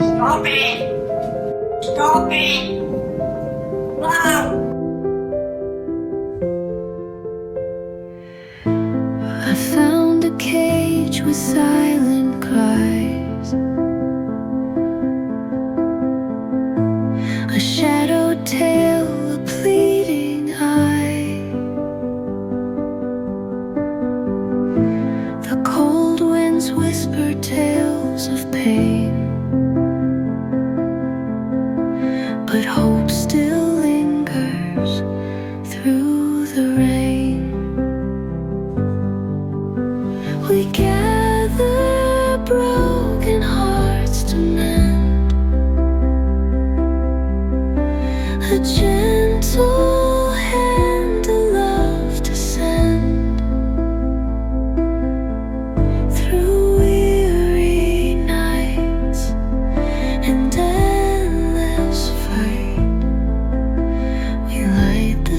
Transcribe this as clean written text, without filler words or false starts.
Stop it! Stop it! Wow! I found a cage with silence.